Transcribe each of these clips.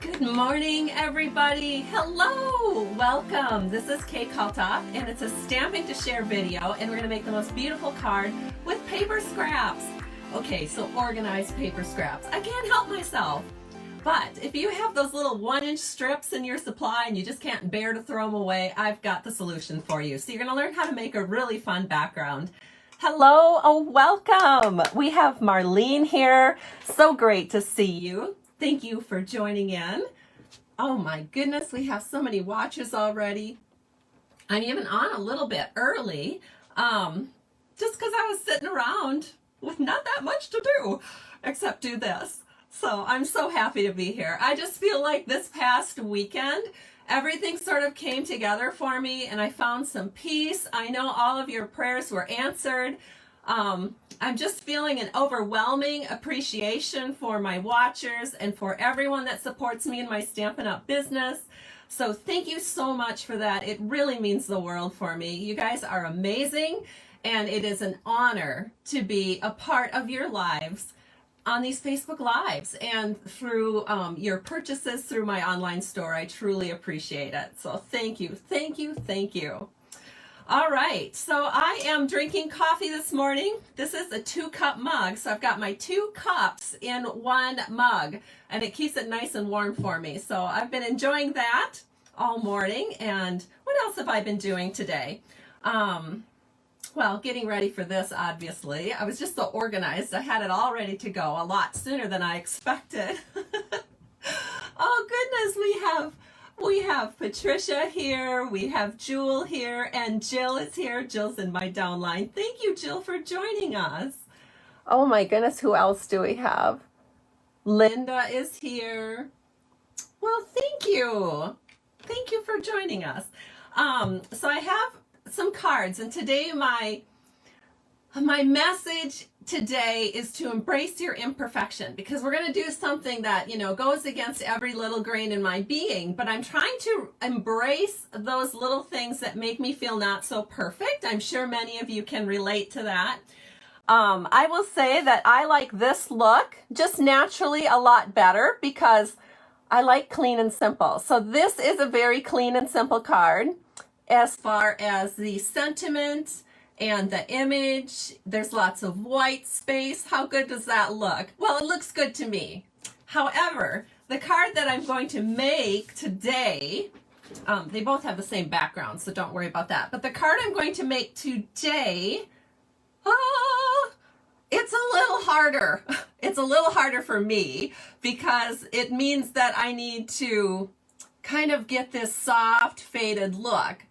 Good morning, everybody. Hello, welcome. This is Kay Kaltop, and it's a Stamping to Share video, and we're going to make the most beautiful card with paper scraps. Okay, so organized paper scraps. I can't help myself. But if you have those little 1-inch strips in your supply and you just can't bear to throw them away, I've got the solution for you. So you're going to learn how to make a really fun background. Hello, welcome. We have Marlene here. So great to see you. Thank you for joining in. Oh my goodness, we have so many watchers already. I'm even on a little bit early, just because I was sitting around with not that much to do, except do this. So I'm so happy to be here. I just feel like this past weekend, everything sort of came together for me and I found some peace. I know all of your prayers were answered. I'm just feeling an overwhelming appreciation for my watchers and for everyone that supports me in my Stampin' Up! Business. So thank you so much for that. It really means the world for me. You guys are amazing, and it is an honor to be a part of your lives on these Facebook Lives and through your purchases through my online store. I truly appreciate it. So thank you, thank you, thank you. All right, so I am drinking coffee this morning. This is a 2-cup mug, so I've got my 2 cups in 1 mug, and it keeps it nice and warm for me. So I've been enjoying that all morning. And what else have I been doing today? Well, getting ready for this, obviously. I was just so organized. I had it all ready to go a lot sooner than I expected. Oh goodness, we have Patricia here, we have Jewel here, and Jill is here. Jill's in my downline. Thank you, Jill, for joining us. Oh my goodness, who else do we have? Linda is here. Well, thank you. Thank you for joining us. So I have some cards, and today my message today is to embrace your imperfection, because we're going to do something that, goes against every little grain in my being, but I'm trying to embrace those little things that make me feel not so perfect. I'm sure many of you can relate to that. I will say that I like this look just naturally a lot better because I like clean and simple. So this is a very clean and simple card as far as the sentiment and the image. There's lots of white space. How good does that look? Well, it looks good to me. However, the card that I'm going to make today, they both have the same background, so don't worry about that. But the card I'm going to make today, it's a little harder. It's a little harder for me because it means that I need to kind of get this soft, faded look.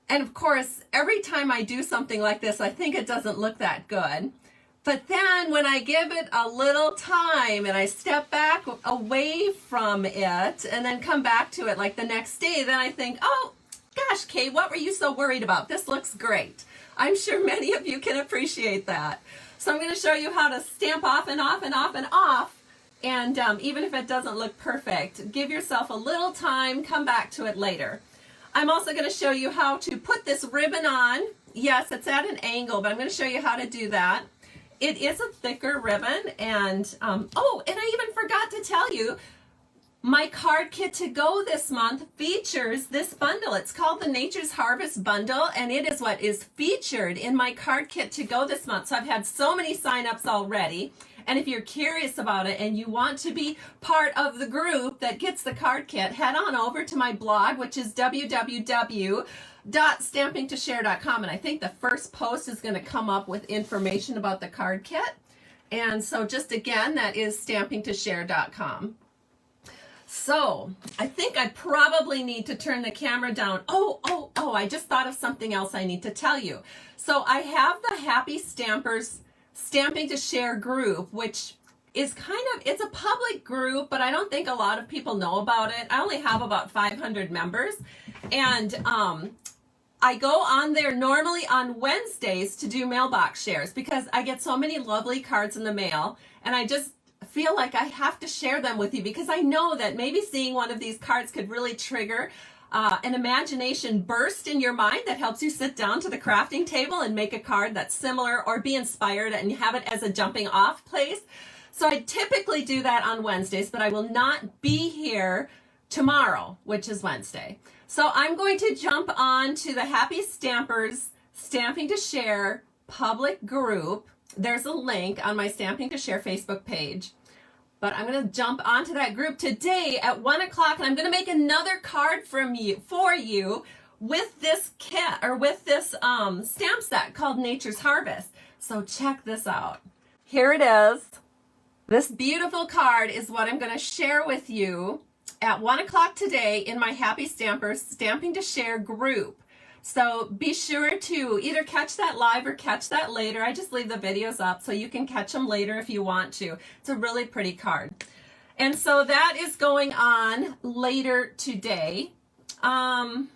And of course, every time I do something like this, I think it doesn't look that good. But then when I give it a little time and I step back away from it and then come back to it like the next day, then I think, oh, gosh, Kay, what were you so worried about? This looks great. I'm sure many of you can appreciate that. So I'm going to show you how to stamp off and off and off and off. And even if it doesn't look perfect, give yourself a little time, come back to it later. I'm also going to show you how to put this ribbon on. Yes, it's at an angle, but I'm going to show you how to do that. It is a thicker ribbon, and oh, and I even forgot to tell you, my card kit to go this month features this bundle. It's called the Nature's Harvest Bundle, and it is what is featured in my card kit to go this month. So I've had so many signups already. And if you're curious about it and you want to be part of the group that gets the card kit, head on over to my blog, which is www.stampingtoshare.com. And I think the first post is going to come up with information about the card kit. And so just again, that is stampingtoshare.com. So I think I probably need to turn the camera down. Oh, I just thought of something else I need to tell you. So I have the Happy Stampers Stamping to Share group, which is it's a public group, but I don't think a lot of people know about it. I only have about 500 members, and I go on there normally on Wednesdays to do mailbox shares because I get so many lovely cards in the mail, and I just feel like I have to share them with you because I know that maybe seeing one of these cards could really trigger an imagination burst in your mind that helps you sit down to the crafting table and make a card that's similar or be inspired and have it as a jumping off place. So I typically do that on Wednesdays, but I will not be here tomorrow, which is Wednesday. So I'm going to jump on to the Happy Stampers Stamping to Share public group. There's a link on my Stamping to Share Facebook page. But I'm going to jump onto that group today at 1 o'clock, and I'm going to make another card for you with this kit, or with this stamp set called Nature's Harvest. So check this out. Here it is. This beautiful card is what I'm going to share with you at 1 o'clock today in my Happy Stampers Stamping to Share group. So be sure to either catch that live or catch that later. I just leave the videos up so you can catch them later if you want to. It's a really pretty card. And so that is going on later today. And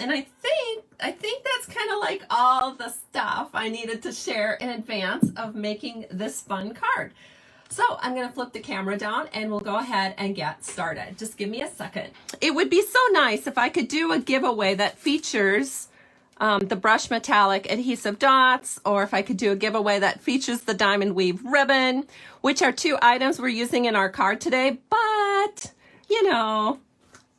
I think that's kind of like all the stuff I needed to share in advance of making this fun card. So I'm going to flip the camera down and we'll go ahead and get started. Just give me a second. It would be so nice if I could do a giveaway that features the Brush Metallic adhesive dots, or if I could do a giveaway that features the Diamond Weave ribbon, which are two items we're using in our card today. But, you know,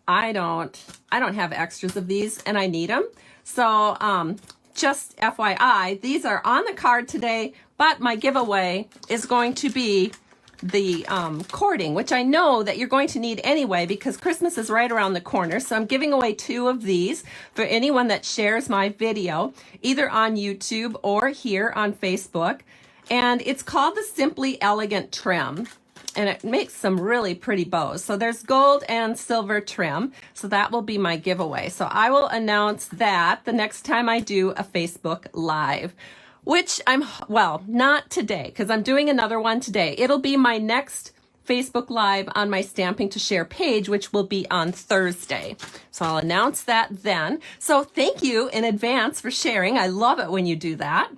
I don't have extras of these and I need them. So just FYI, these are on the card today, but my giveaway is going to be the cording, which I know that you're going to need anyway because Christmas is right around the corner. So I'm giving away 2 of these for anyone that shares my video, either on YouTube or here on Facebook. And it's called the Simply Elegant Trim. And it makes some really pretty bows. So there's gold and silver trim. So that will be my giveaway. So I will announce that the next time I do a Facebook Live, which well, not today, because I'm doing another one today. It'll be my next Facebook Live on my Stamping to Share page, which will be on Thursday. So I'll announce that then. So thank you in advance for sharing. I love it when you do that.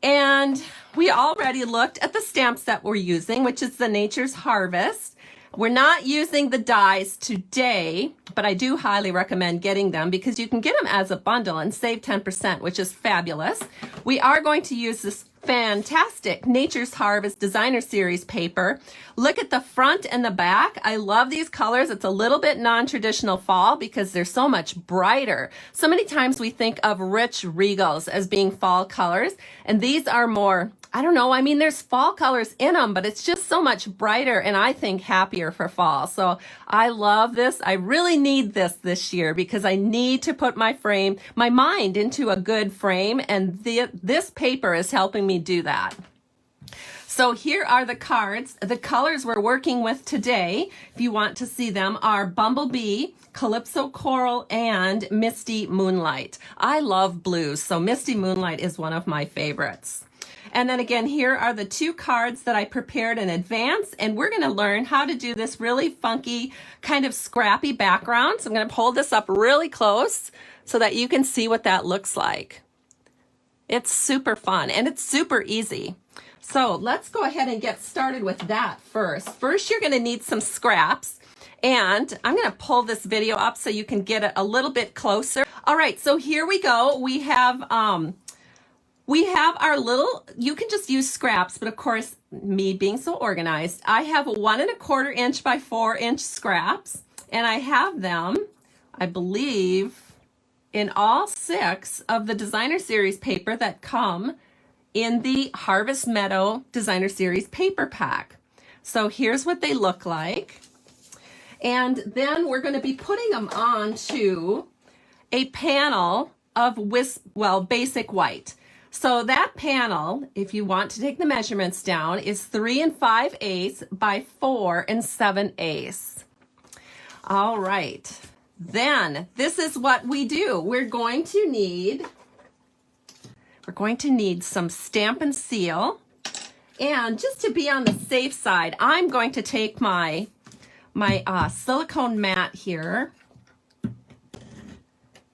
And we already looked at the stamp set we're using, which is the Nature's Harvest. We're not using the dies today, but I do highly recommend getting them because you can get them as a bundle and save 10%, which is fabulous. We are going to use this fantastic Nature's Harvest Designer Series paper. Look at the front and the back. I love these colors. It's a little bit non-traditional fall because they're so much brighter. So many times we think of rich regals as being fall colors, and these are more, I don't know, I mean, there's fall colors in them, but it's just so much brighter and I think happier for fall. So I love this. I really need this year because I need to put my mind into a good frame, and this paper is helping me do that. So here are the cards. The colors we're working with today, if you want to see them, are Bumblebee, Calypso Coral, and Misty Moonlight. I love blues, so Misty Moonlight is one of my favorites. And then again, here are the 2 cards that I prepared in advance, and we're going to learn how to do this really funky, kind of scrappy background. So I'm going to hold this up really close so that you can see what that looks like. It's super fun and it's super easy. So let's go ahead and get started with that first. First, you're going to need some scraps, and I'm going to pull this video up so you can get it a little bit closer. All right, so here we go. We have our little, you can just use scraps, but of course, me being so organized, I have 1 1/4 inch by 4 inch scraps, and I have them, I believe, in all 6 of the Designer Series paper that come in the Harvest Meadow Designer Series paper pack. So here's what they look like. And then we're going to be putting them onto a panel of basic white. So that panel, if you want to take the measurements down, is 3 5/8 by 4 7/8. All right. Then this is what we do. We're going to need some Stampin' Seal. And just to be on the safe side, I'm going to take my silicone mat here,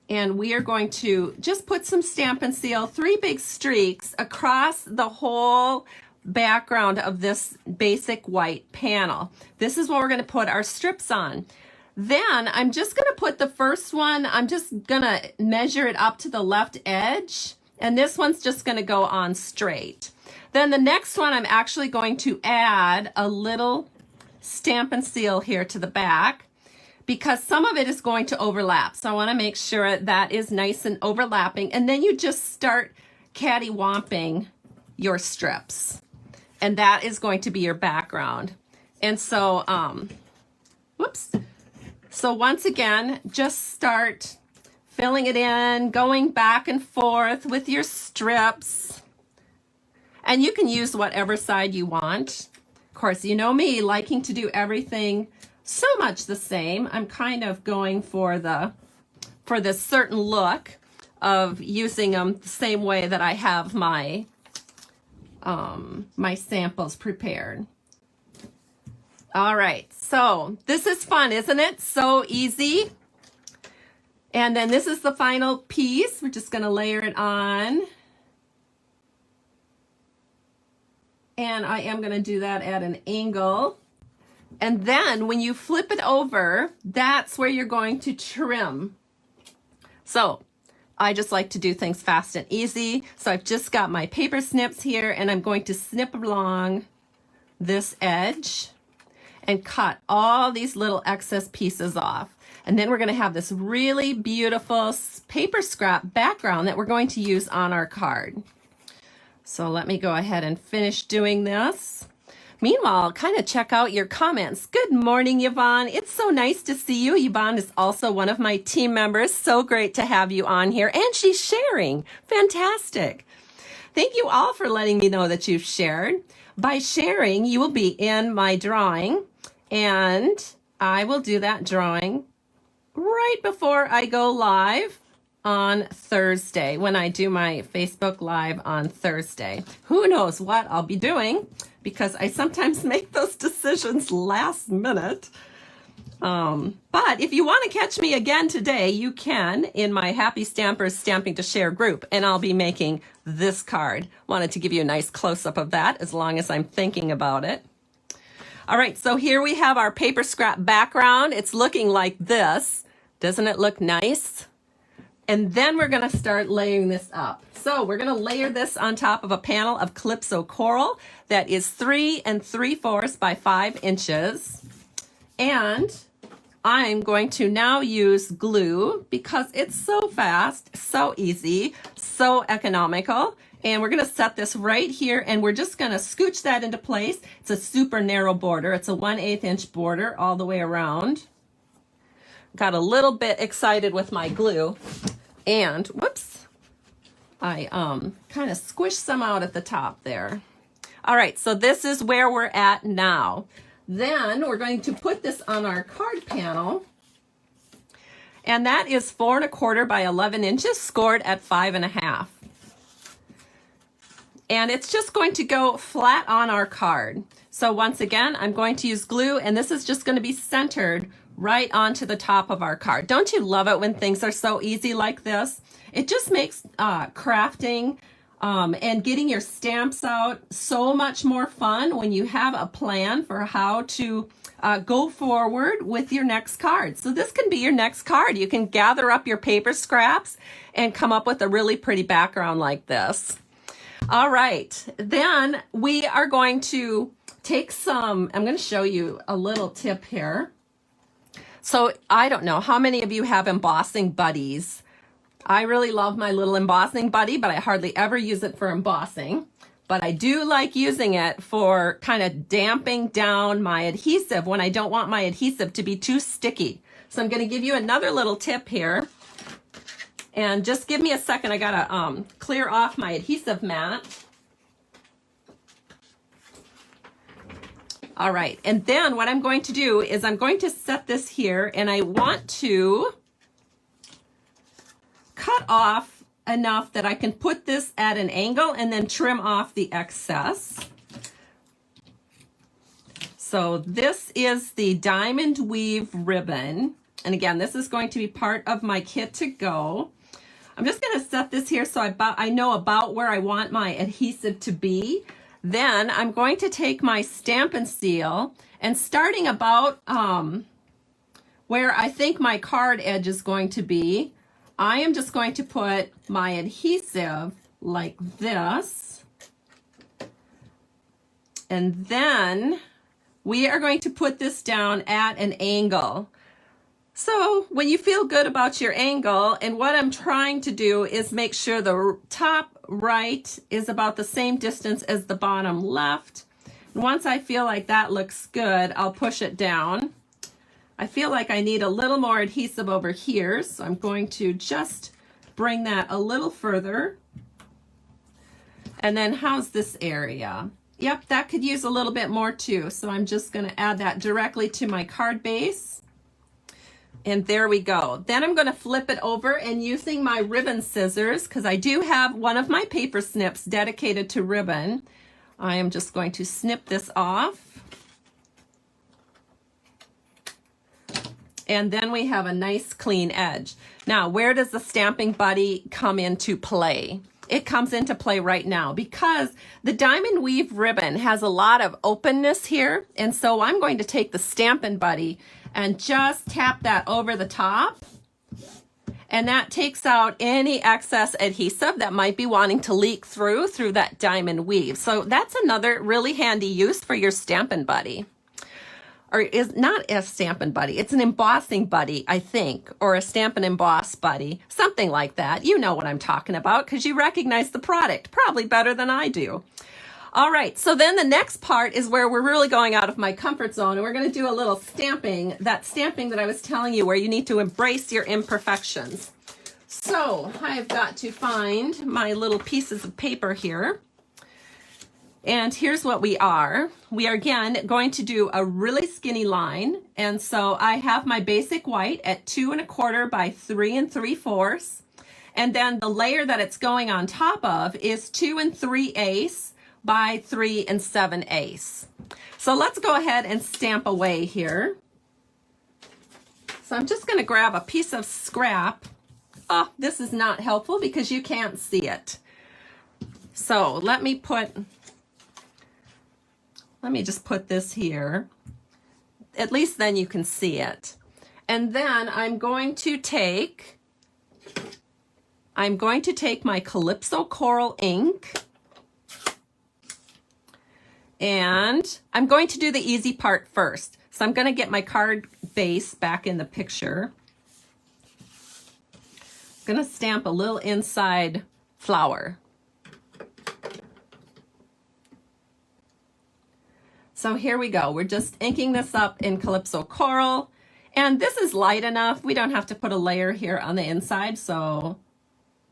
and we are going to just put some Stampin' Seal, 3 big streaks across the whole background of this basic white panel. This is what we're going to put our strips on. Then I'm just going to put the first one, I'm just going to measure it up to the left edge, and this one's just going to go on straight. Then the next one, I'm actually going to add a little Stamp and Seal here to the back because some of it is going to overlap. So I want to make sure that is nice and overlapping. And then you just start cattywamping your strips. And that is going to be your background. And so, whoops. So once again, just start filling it in, going back and forth with your strips. And you can use whatever side you want. Of course, you know me, liking to do everything so much the same. I'm kind of going for this certain look of using them the same way that I have my my samples prepared. All right, so this is fun, isn't it? So easy. And then this is the final piece. We're just gonna layer it on. And I am gonna do that at an angle. And then when you flip it over, that's where you're going to trim. So I just like to do things fast and easy. So I've just got my paper snips here and I'm going to snip along this edge and cut all these little excess pieces off. And then we're gonna have this really beautiful paper scrap background that we're going to use on our card. So let me go ahead and finish doing this. Meanwhile, kind of check out your comments. Good morning, Yvonne. It's so nice to see you. Yvonne is also one of my team members. So great to have you on here. And she's sharing. Fantastic. Thank you all for letting me know that you've shared. By sharing, you will be in my drawing. And I will do that drawing right before I go live on Thursday, when I do my Facebook Live on Thursday. Who knows what I'll be doing, because I sometimes make those decisions last minute. But if you want to catch me again today, you can in my Happy Stampers Stamping to Share group, and I'll be making this card. Wanted to give you a nice close-up of that as long as I'm thinking about it. All right, so here we have our paper scrap background. It's looking like this. Doesn't it look nice? And then we're gonna start layering this up. So we're gonna layer this on top of a panel of Calypso Coral that is 3 3/4 by 5 inches. And I'm going to now use glue because it's so fast, so easy, so economical. And we're gonna set this right here and we're just gonna scooch that into place. It's a super narrow border. It's a 1/8 inch border all the way around. Got a little bit excited with my glue and whoops, I kind of squished some out at the top there. All right, so this is where we're at now. Then we're going to put this on our card panel, and that is 4 1/4 by 11 inches, scored at 5 1/2. And it's just going to go flat on our card. So once again, I'm going to use glue, and this is just going to be centered right onto the top of our card. Don't you love it when things are so easy like this? It just makes crafting and getting your stamps out so much more fun when you have a plan for how to go forward with your next card. So this can be your next card. You can gather up your paper scraps and come up with a really pretty background like this. All right, then we are going to take some, I'm going to show you a little tip here. So I don't know how many of you have embossing buddies. I really love my little embossing buddy, but I hardly ever use it for embossing. But I do like using it for kind of damping down my adhesive when I don't want my adhesive to be too sticky. So I'm going to give you another little tip here. And just give me a second. I got to clear off my adhesive mat. All right, and then what I'm going to do is I'm going to set this here, and I want to cut off enough that I can put this at an angle and then trim off the excess. So this is the Diamond Weave ribbon. And again, this is going to be part of my kit to go. I'm just going to set this here so I know about where I want my adhesive to be. Then I'm going to take my Stamp and Seal, and starting about where I think my card edge is going to be, I am just going to put my adhesive like this And then we are going to put this down at an angle. So when you feel good about your angle, and what I'm trying to do is make sure the top right is about the same distance as the bottom left. And once I feel like that looks good, I'll push it down. I feel like I need a little more adhesive over here, so I'm going to just bring that a little further. And then how's this area? Yep, that could use a little bit more too. So I'm just going to add that directly to my card base. And there we go. Then I'm going to flip it over, and using my ribbon scissors, because I do have one of my paper snips dedicated to ribbon, I am just going to snip this off. And then we have a nice clean edge. Now, where does the Stampin' Buddy come into play? It comes into play right now because the diamond weave ribbon has a lot of openness here. And so I'm going to take the Stampin' Buddy and just tap that over the top. And that takes out any excess adhesive that might be wanting to leak through that diamond weave. So that's another really handy use for your Stampin' Buddy. Or is not a Stampin' Buddy, it's an embossing buddy, I think, or a Stampin' Emboss buddy, something like that. You know what I'm talking about because you recognize the product probably better than I do. All right, so then the next part is where we're really going out of my comfort zone, and we're going to do a little stamping, that stamping that I was telling you where you need to embrace your imperfections. So I've got to find my little pieces of paper here. And here's what we are. We are again going to do a really skinny line. And so I have my basic white at 2 1/4 by 3 3/4. And then the layer that it's going on top of is 2 3/8 by 3 7/8. So let's go ahead and stamp away here. So I'm just going to grab a piece of scrap. Oh, this is not helpful because you can't see it. So let me just put this here. At least then you can see it. And then I'm going to take my Calypso Coral ink, and I'm going to do the easy part first. So I'm going to get my card base back in the picture. I'm going to stamp a little inside flower. So here we go. We're just inking this up in Calypso Coral. And this is light enough. We don't have to put a layer here on the inside. So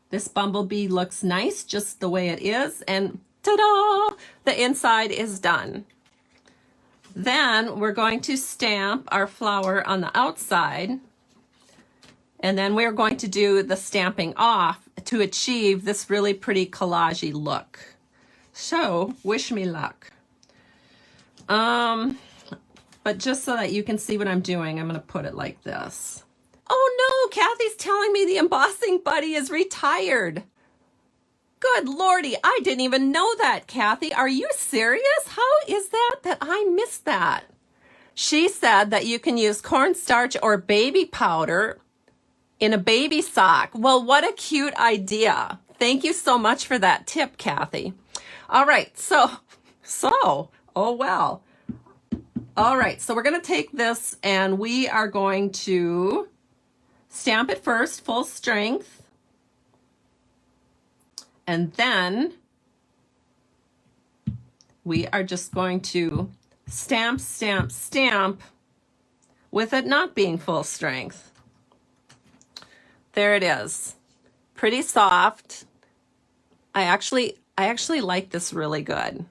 this bumblebee looks nice just the way it is. And ta-da! The inside is done. Then we're going to stamp our flower on the outside. And then we're going to do the stamping off to achieve this really pretty collage-y look. So wish me luck. But just so that you can see what I'm doing, I'm going to put it like this. Oh no, Kathy's telling me the embossing buddy is retired. Good Lordy, I didn't even know that, Kathy. Are you serious? How is that I missed that? She said that you can use cornstarch or baby powder in a baby sock. Well, what a cute idea. Thank you so much for that tip, Kathy. All right, so, oh well. All right, so we're going to take this and we are going to stamp it first, full strength. And then we are just going to stamp, stamp, stamp with it not being full strength. There it is. Pretty soft. I actually like this really good.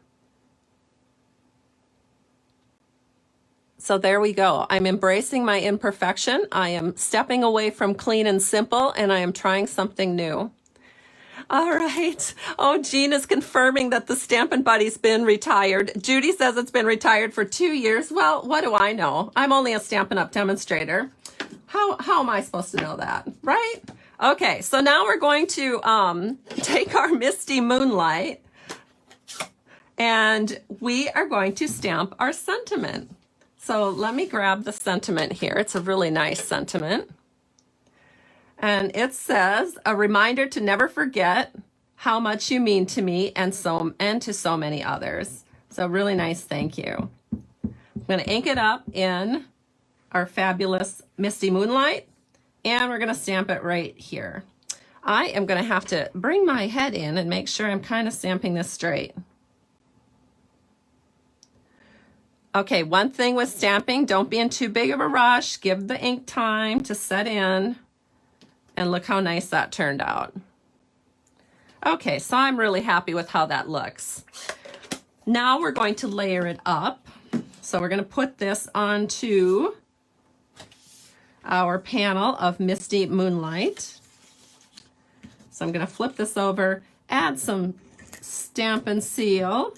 So there we go. I'm embracing my imperfection. I am stepping away from clean and simple, and I am trying something new. All right. Oh, Jean is confirming that the Stampin' Buddy's been retired. Judy says it's been retired for 2 years. Well, what do I know? I'm only a Stampin' Up! Demonstrator. How am I supposed to know that, right? Okay, so now we're going to take our Misty Moonlight, and we are going to stamp our sentiment. So let me grab the sentiment here. It's a really nice sentiment. And it says, a reminder to never forget how much you mean to me and to so many others. So really nice, thank you. I'm going to ink it up in our fabulous Misty Moonlight, and we're going to stamp it right here. I am going to have to bring my head in and make sure I'm kind of stamping this straight. Okay, one thing with stamping, don't be in too big of a rush. Give the ink time to set in, and look how nice that turned out. Okay, so I'm really happy with how that looks. Now we're going to layer it up. So we're going to put this onto our panel of Misty Moonlight. So I'm going to flip this over, add some Stampin' Seal.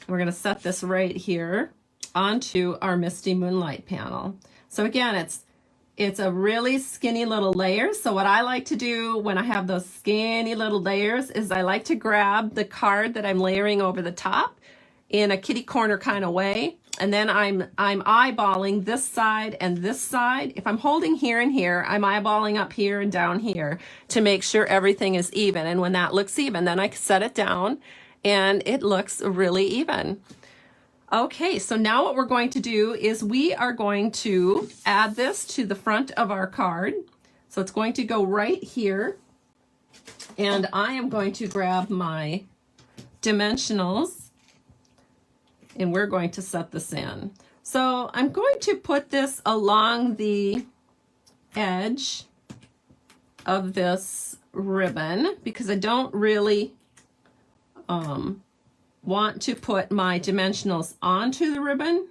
We're going to set this right here onto our Misty Moonlight panel. So again, it's a really skinny little layer. So what I like to do when I have those skinny little layers is I like to grab the card that I'm layering over the top in a kitty corner kind of way. And then I'm eyeballing this side and this side. If I'm holding here and here, I'm eyeballing up here and down here to make sure everything is even. And when that looks even, then I set it down and it looks really even. Okay, so now what we're going to do is we are going to add this to the front of our card. So it's going to go right here. And I am going to grab my dimensionals, and we're going to set this in. So I'm going to put this along the edge of this ribbon because I don't really want to put my dimensionals onto the ribbon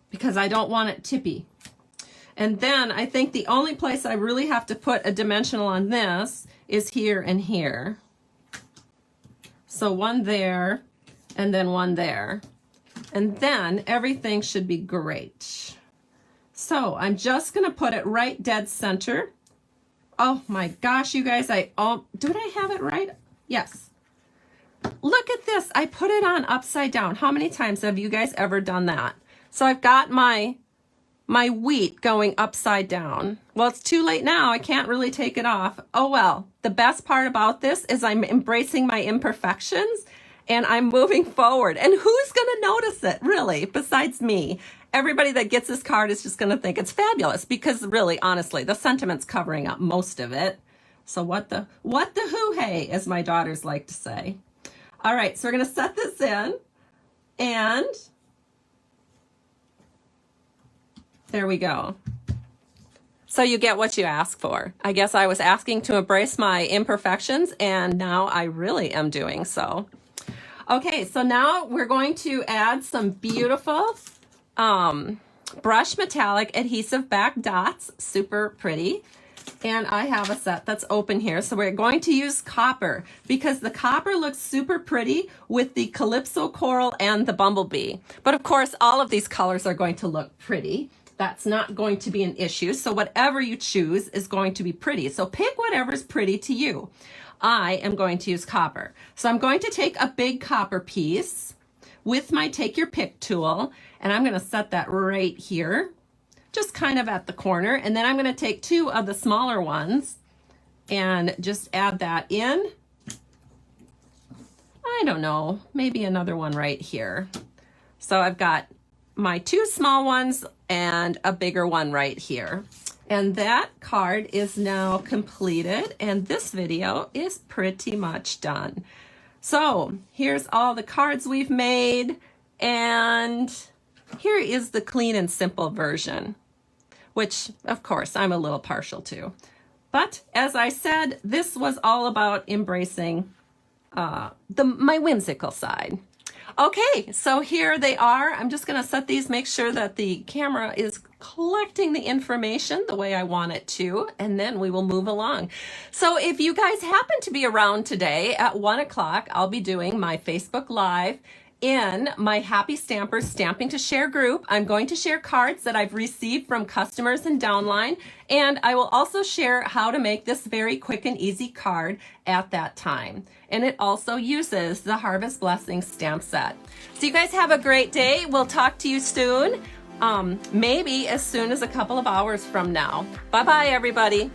because I don't want it tippy. And then I think the only place I really have to put a dimensional on this is here and here. So one there, and then one there. And then everything should be great. So I'm just gonna put it right dead center. Oh my gosh, you guys, did I have it right? Yes. Look at this, I put it on upside down. How many times have you guys ever done that? So I've got my wheat going upside down. Well, it's too late now, I can't really take it off. Oh well, the best part about this is I'm embracing my imperfections and I'm moving forward. And who's gonna notice it, really, besides me? Everybody that gets this card is just gonna think it's fabulous because really, honestly, the sentiment's covering up most of it. So what the hoo-hey, as my daughters like to say. All right, so we're gonna set this in, and there we go. So you get what you ask for. I guess I was asking to embrace my imperfections, and now I really am doing so. Okay, so now we're going to add some beautiful brush metallic adhesive back dots, super pretty. And I have a set that's open here. So we're going to use copper because the copper looks super pretty with the Calypso Coral and the Bumblebee. But of course, all of these colors are going to look pretty. That's not going to be an issue. So whatever you choose is going to be pretty. So pick whatever's pretty to you. I am going to use copper. So I'm going to take a big copper piece with my Take Your Pick tool, and I'm going to set that right here, just kind of at the corner. And then I'm going to take two of the smaller ones and just add that in. I don't know, maybe another one right here. So I've got my two small ones and a bigger one right here. And that card is now completed, and this video is pretty much done. So here's all the cards we've made, and here is the clean and simple version, which of course I'm a little partial to. But as I said, this was all about embracing my whimsical side. Okay, so here they are. I'm just gonna set these, make sure that the camera is collecting the information the way I want it to, and then we will move along. So if you guys happen to be around today at 1 o'clock, I'll be doing my Facebook Live in my Happy Stampers Stamping to Share group. I'm going to share cards that I've received from customers and downline, and I will also share how to make this very quick and easy card at that time. And it also uses the Harvest Blessings stamp set. So you guys have a great day. We'll talk to you soon, maybe as soon as a couple of hours from now. Bye-bye, everybody.